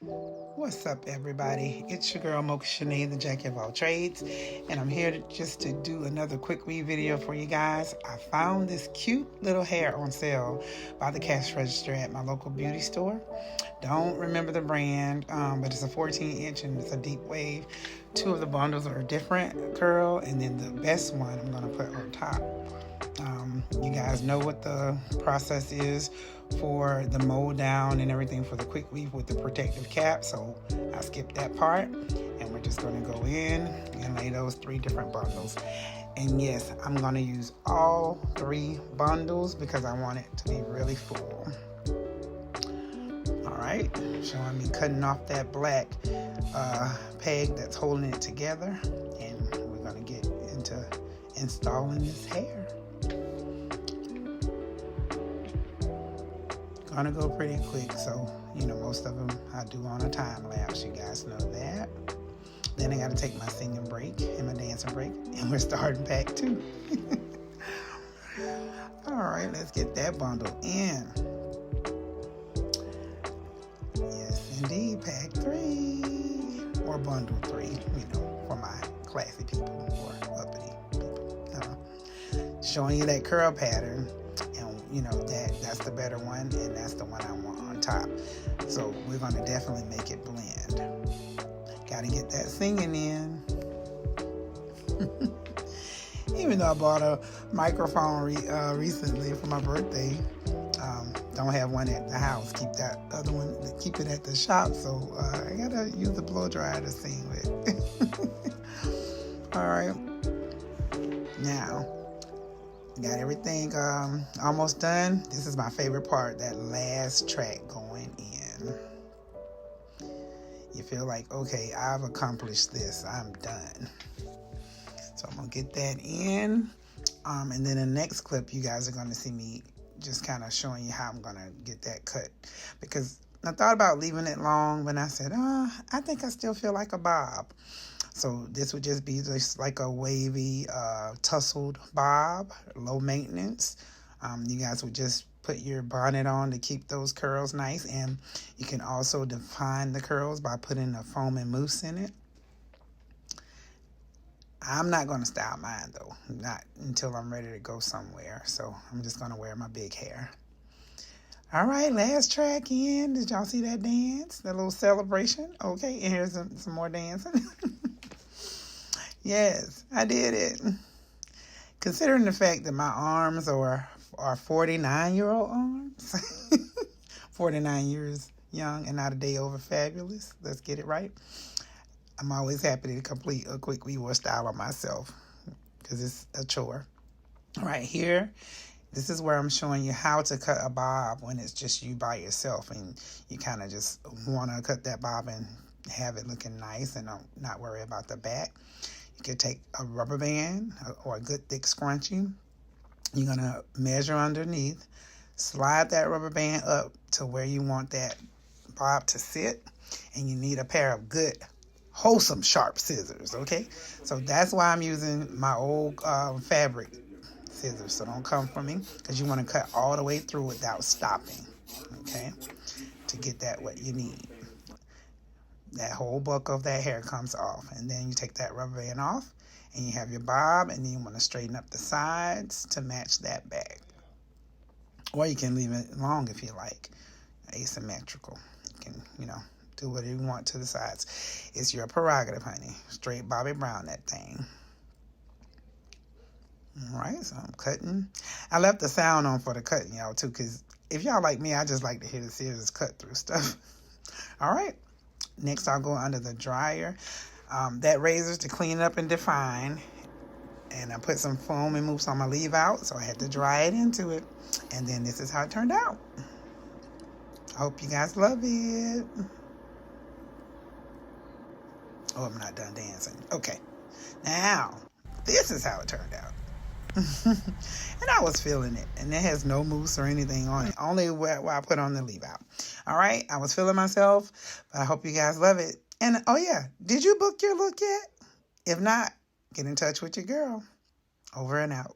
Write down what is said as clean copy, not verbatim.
What's up, everybody? It's your girl Mocha Shanae, the Jack of all trades, and I'm here just to do another quick weave video for you guys. I found this cute little hair on sale by the cash register at my local beauty store. Don't remember the brand, but it's a 14-inch and it's a deep wave. Two of the bundles are a different curl, and then the best one I'm going to put on top. You guys know what the process is for the mold down and everything for the quick weave with the protective cap, so I skipped that part, and we're just going to go in and lay those 3 different bundles. And yes, I'm going to use all 3 bundles because I want it to be really full. Alright, showing me cutting off that black peg that's holding it together, and we're going to get into installing this hair. Gonna go pretty quick, so most of them I do on a time lapse. You guys know that. Then I got to take my singing break and my dancing break, and we're starting pack 2. All right, let's get that bundle in. Yes, indeed, pack 3 or bundle 3. For my classy people or uppity people. Showing you that curl pattern. That's the better one, and that's the one I want on top. So we're going to definitely make it blend. Got to get that singing in. Even though I bought a microphone recently for my birthday, don't have one at the house. Keep that other one, keep it at the shop. So I got to use the blow dryer to sing with. All right. Now, got everything almost done. This is my favorite part, that last track going in. You feel like, okay, I've accomplished this. I'm done. So I'm going to get that in. And then the next clip, you guys are going to see me just kind of showing you how I'm going to get that cut. Because I thought about leaving it long, but I said, I think I still feel like a bob. So this would just be just like a wavy, tussled bob, low maintenance. You guys would just put your bonnet on to keep those curls nice. And you can also define the curls by putting a foam and mousse in it. I'm not going to style mine, though. Not until I'm ready to go somewhere. So I'm just going to wear my big hair. All right, last track in. Did y'all see that dance? That little celebration? Okay, and here's some more dancing. Yes, I did it. Considering the fact that my arms are 49-year-old arms, 49 years young and not a day over fabulous. Let's get it right. I'm always happy to complete a quick weave or style on myself because it's a chore. All right, here, this is where I'm showing you how to cut a bob when it's just you by yourself and you kind of just want to cut that bob and have it looking nice and not worry about the back. You can take a rubber band or a good thick scrunchie. You're going to measure underneath, slide that rubber band up to where you want that bob to sit, and you need a pair of good, wholesome, sharp scissors, okay? So that's why I'm using my old fabric scissors, so don't come for me, because you want to cut all the way through without stopping, okay, to get that what you need. That whole bulk of that hair comes off, and then you take that rubber band off, and you have your bob, and then you want to straighten up the sides to match that back. Or you can leave it long if you like, asymmetrical. You can, do whatever you want to the sides. It's your prerogative, honey. Straight Bobby Brown that thing. All right, so I'm cutting. I left the sound on for the cutting, y'all, too, because if y'all like me, I just like to hear the scissors cut through stuff. All right. Next, I'll go under the dryer. That razor's to clean up and define. And I put some foam and mousse on my leave out, so I had to dry it into it. And then this is how it turned out. I hope you guys love it. Oh, I'm not done dancing. Okay. Now, this is how it turned out. And I was feeling it. And it has no mousse or anything on it. Only where I put on the leave out. All right. I was feeling myself. But I hope you guys love it. And, oh, yeah. Did you book your look yet? If not, get in touch with your girl. Over and out.